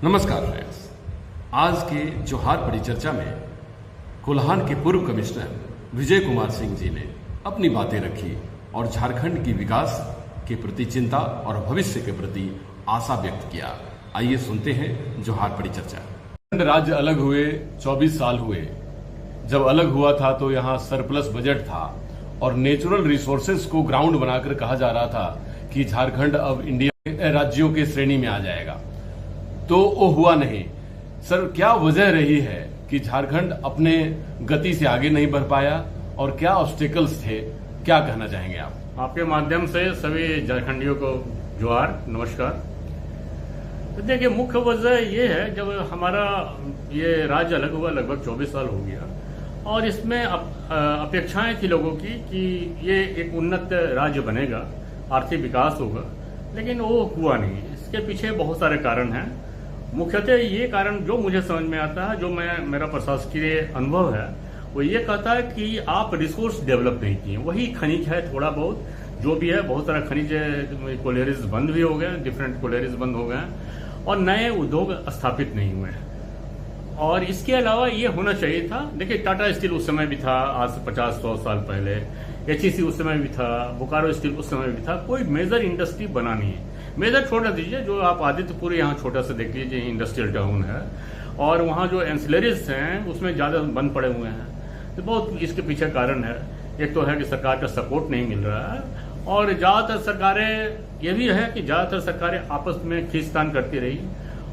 नमस्कार फ्रेंड्स, आज के जोहार परिचर्चा में कोल्हान के पूर्व कमिश्नर विजय कुमार सिंह जी ने अपनी बातें रखी और झारखंड की विकास के प्रति चिंता और भविष्य के प्रति आशा व्यक्त किया। आइए सुनते हैं जोहार परिचर्चा। राज्य अलग हुए 24 साल हुए। जब अलग हुआ था तो यहाँ सरप्लस बजट था और नेचुरल रिसोर्सेज को ग्राउंड बनाकर कहा जा रहा था कि झारखंड अब इंडिया राज्यों के श्रेणी में आ जाएगा, तो वो हुआ नहीं। सर, क्या वजह रही है कि झारखंड अपने गति से आगे नहीं बढ़ पाया और क्या ऑब्स्टेकल्स थे, क्या कहना चाहेंगे आप? आपके माध्यम से सभी झारखंडियों को जोहार, नमस्कार। तो देखिए, मुख्य वजह ये है, जब हमारा ये राज्य अलग हुआ लगभग 24 साल हो गया और इसमें अपेक्षाएं थी लोगों की कि ये एक उन्नत राज्य बनेगा, आर्थिक विकास होगा, लेकिन वो हुआ नहीं। इसके पीछे बहुत सारे कारण हैं। मुख्यतः ये कारण जो मुझे समझ में आता है, जो मेरा प्रशासकीय अनुभव है, वो ये कहता है कि आप रिसोर्स डेवलप नहीं किए। वही खनिज है, थोड़ा बहुत जो भी है, बहुत सारा खनिज कोलेरीज बंद भी हो गए, डिफरेंट कोलेरीज बंद हो गए और नए उद्योग स्थापित नहीं हुए हैं। और इसके अलावा ये होना चाहिए था, देखिए टाटा स्टील उस समय भी था, आज से 50-100 साल पहले, एचईसी उस समय भी था, बोकारो स्टील उस समय भी था। कोई मेजर इंडस्ट्री बना नहीं है। मेजर छोड़ दीजिए, जो आप आदित्यपुर यहाँ छोटा सा देख लीजिए, इंडस्ट्रियल टाउन है और वहाँ जो एंसिलरीज हैं उसमें ज्यादा बंद पड़े हुए हैं। तो बहुत इसके पीछे कारण है। एक तो है कि सरकार का सपोर्ट नहीं मिल रहा है और ज्यादातर सरकारें, ये भी है कि ज्यादातर सरकारें आपस में खींचतान करती रही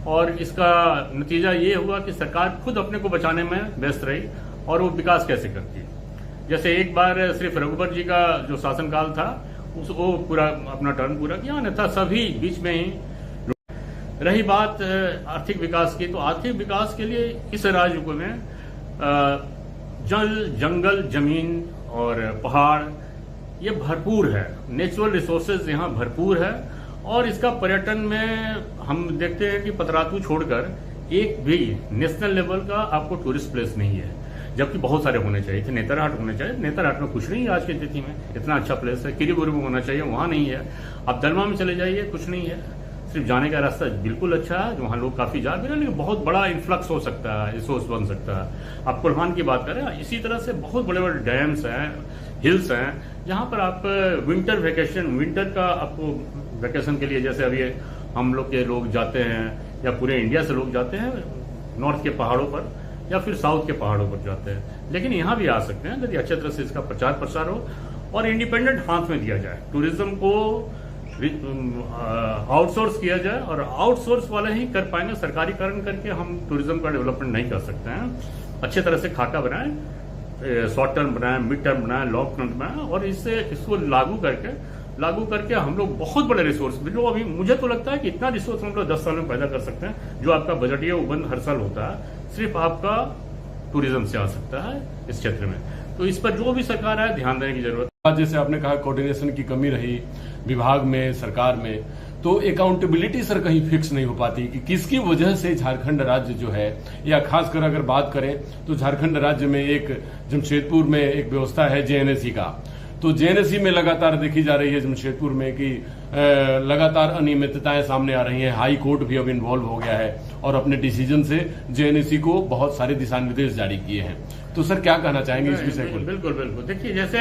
और इसका नतीजा ये हुआ कि सरकार खुद अपने को बचाने में व्यस्त रही और वो विकास कैसे करती है। जैसे एक बार सिर्फ रघुबर जी का जो शासनकाल था वो पूरा अपना टर्म पूरा किया, अन्यथा सभी बीच में ही। रही बात आर्थिक विकास की, तो आर्थिक विकास के लिए इस राज्य में जल, जंगल, जमीन और पहाड़ ये भरपूर है। नेचुरल रिसोर्सेज यहाँ भरपूर है और इसका पर्यटन में हम देखते हैं कि पतरातू छोड़कर एक भी नेशनल लेवल का आपको टूरिस्ट प्लेस नहीं है, जबकि बहुत सारे होने चाहिए थे। नेतरहाट होने चाहिए, नेतरहाट में कुछ नहीं है आज की स्थिति में, इतना अच्छा प्लेस है। किरीबुरी में होना चाहिए, वहां नहीं है। आप दलमा में चले जाइए, कुछ नहीं है। सिर्फ जाने का रास्ता बिल्कुल अच्छा है, वहां लोग काफी जा भी रहे हैं, लेकिन बहुत बड़ा इन्फ्लक्स हो सकता है, रिसोर्स बन सकता है। आप कोल्हान की बात करें, इसी तरह से बहुत बड़े बड़े डैम्स हैं, हिल्स हैं, जहां पर आप विंटर वेकेशन, विंटर का आपको वेकेशन के लिए, जैसे अभी हम लोग के लोग जाते हैं या पूरे इंडिया से लोग जाते हैं नॉर्थ के पहाड़ों पर या फिर साउथ के पहाड़ों पर जाते हैं, लेकिन यहाँ भी आ सकते हैं यदि अच्छे तरह से इसका प्रचार प्रसार हो और इंडिपेंडेंट हाथ में दिया जाए। टूरिज्म को आउटसोर्स किया जाए और आउटसोर्स वाले ही कर पाएंगे। सरकारीकरण करके हम टूरिज्म का डेवलपमेंट नहीं कर सकते हैं। अच्छे तरह से खाका बनाएं, शॉर्ट टर्म बनाएं, मिड टर्म बनाएं, लॉन्ग टर्म बनाएं और इसको लागू करके हम लोग बहुत बड़े रिसोर्स, जो अभी मुझे तो लगता है कि इतना रिसोर्स हम लोग 10 साल में पैदा कर सकते हैं। जो आपका बजटीय उपबंध हर साल होता है, सिर्फ आपका टूरिज्म से आ सकता है इस क्षेत्र में। तो इस पर जो भी सरकार है ध्यान देने की जरूरत है। जैसे आपने कहा कोऑर्डिनेशन की कमी रही विभाग में, सरकार में, तो अकाउंटेबिलिटी सर कहीं फिक्स नहीं हो पाती कि किसकी वजह से झारखंड राज्य जो है, या खासकर अगर बात करें तो झारखंड राज्य में एक जमशेदपुर में एक व्यवस्था है जेएनएससी का, तो जेएनएससी में लगातार देखी जा रही है जमशेदपुर में कि लगातार अनियमितताएं सामने आ रही हैं। हाई कोर्ट भी अब इन्वॉल्व हो गया है और अपने डिसीजन से जेएनएससी को बहुत सारे दिशा निर्देश जारी किए हैं। तो सर क्या कहना चाहेंगे इस विषय को? बिल्कुल बिल्कुल। देखिए, जैसे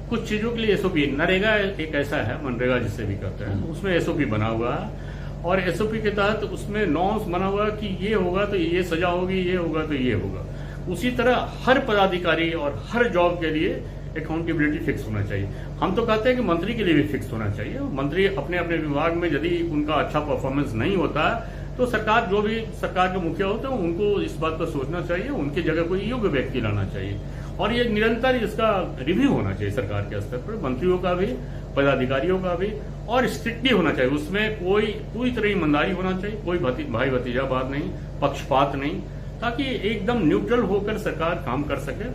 कुछ चीजों के लिए एसओपी, नरेगा एक ऐसा है, मनरेगा जिसे भी कहते हैं, उसमें एसओपी बना हुआ है और एसओपी के तहत उसमें नॉर्म्स बना हुआ है कि ये होगा तो ये सजा होगी, ये होगा तो ये होगा। उसी तरह हर पदाधिकारी और हर जॉब के लिए अकाउंटेबिलिटी फिक्स होना चाहिए। हम तो कहते हैं कि मंत्री के लिए भी फिक्स होना चाहिए। मंत्री अपने अपने विभाग में यदि उनका अच्छा परफॉर्मेंस नहीं होता तो सरकार, जो भी सरकार के मुखिया होते हैं, उनको इस बात पर सोचना चाहिए, उनकी जगह कोई योग्य व्यक्ति लाना चाहिए और ये निरंतर इसका रिव्यू होना चाहिए सरकार के स्तर पर, मंत्रियों का भी, पदाधिकारियों का भी, और स्ट्रिक्टली होना चाहिए। उसमें कोई पूरी तरह ईमानदारी होना चाहिए, कोई भाई भतीजावाद नहीं, पक्षपात नहीं, ताकि एकदम न्यूट्रल होकर सरकार काम कर सके।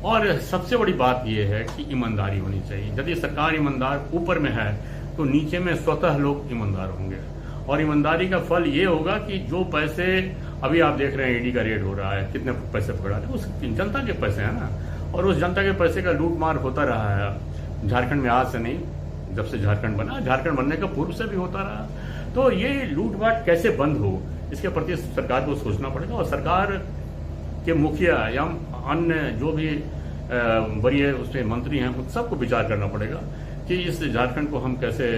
और सबसे बड़ी बात यह है कि ईमानदारी होनी चाहिए। यदि सरकार ईमानदार ऊपर में है तो नीचे में स्वतः लोग ईमानदार होंगे और ईमानदारी का फल ये होगा कि जो पैसे अभी आप देख रहे हैं ईडी का रेड हो रहा है, कितने पैसे पकड़ा रहे, उस जनता के पैसे हैं ना, और उस जनता के पैसे का लूटमार होता रहा है झारखंड में। आज से नहीं, जब से झारखंड बना, झारखंड बनने का पूर्व से भी होता रहा। तो ये लूटपाट कैसे बंद हो, इसके प्रति सरकार को सोचना पड़ेगा और सरकार के मुखिया या अन्य जो भी वरीय उसमें मंत्री हैं उन सबको विचार करना पड़ेगा कि इस झारखंड को हम कैसे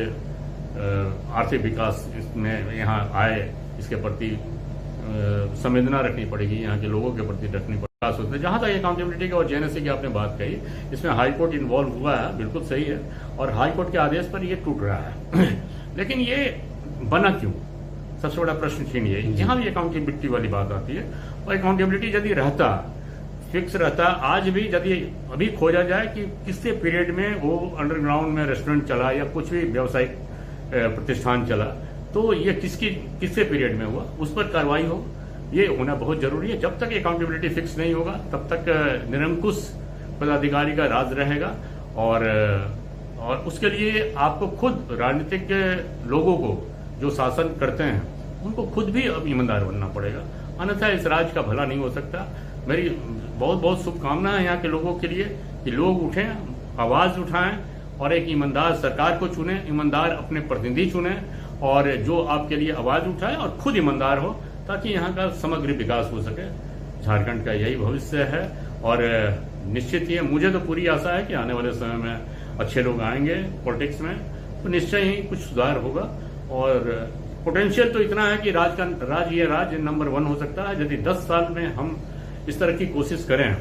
आर्थिक विकास इसमें यहाँ आए, इसके प्रति संवेदना रखनी पड़ेगी, यहाँ के लोगों के प्रति रखनी पड़ेगी। जहां तक अकाउंटेबिलिटी की और जेएनएससी की आपने बात कही, इसमें हाईकोर्ट इन्वॉल्व हुआ है, बिल्कुल सही है, और हाईकोर्ट के आदेश पर ये टूट रहा है। लेकिन ये बना क्यों, सबसे बड़ा प्रश्न चिन्ह ये, यहाँ भी अकाउंटेबिलिटी वाली बात आती है। और अकाउंटेबिलिटी यदि रहता, फिक्स रहता, आज भी यदि अभी खोजा जाए कि किसके पीरियड में वो अंडरग्राउंड में रेस्टोरेंट चला या कुछ भी व्यावसायिक प्रतिष्ठान चला, तो ये किसके पीरियड में हुआ, उस पर कार्रवाई हो, ये होना बहुत जरूरी है। जब तक अकाउंटेबिलिटी फिक्स नहीं होगा तब तक निरंकुश पदाधिकारी का राज रहेगा। और उसके लिए आपको खुद राजनीतिक लोगों को जो शासन करते हैं उनको खुद भी अब ईमानदार बनना पड़ेगा, अन्यथा इस राज्य का भला नहीं हो सकता। मेरी बहुत बहुत शुभकामनाएं हैं यहाँ के लोगों के लिए कि लोग उठें, आवाज उठाएं और एक ईमानदार सरकार को चुने, ईमानदार अपने प्रतिनिधि चुने और जो आपके लिए आवाज उठाए और खुद ईमानदार हो, ताकि यहाँ का समग्र विकास हो सके। झारखंड का यही भविष्य है और निश्चित ही मुझे तो पूरी आशा है कि आने वाले समय में अच्छे लोग आएंगे पॉलिटिक्स में, तो निश्चय ही कुछ सुधार होगा। और पोटेंशियल तो इतना है कि राज्य नंबर 1 हो सकता है यदि 10 साल में हम इस तरह की कोशिश करें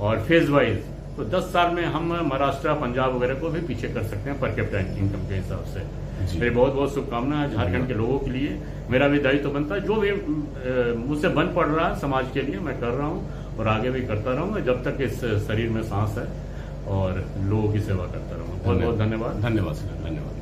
और फेज वाइज, तो 10 साल में हम महाराष्ट्र, पंजाब वगैरह को भी पीछे कर सकते हैं पर कैपिटा इनकम के हिसाब से। मेरी बहुत बहुत शुभकामनाएं झारखंड के लोगों के लिए। मेरा भी दायित्व बनता है, जो भी मुझसे बन पड़ रहा है समाज के लिए मैं कर रहा हूं और आगे भी करता रहूंगा जब तक इस शरीर में सांस है और लोगों की सेवा करता रहूंगा। बहुत बहुत धन्यवाद। धन्यवाद सर, धन्यवाद।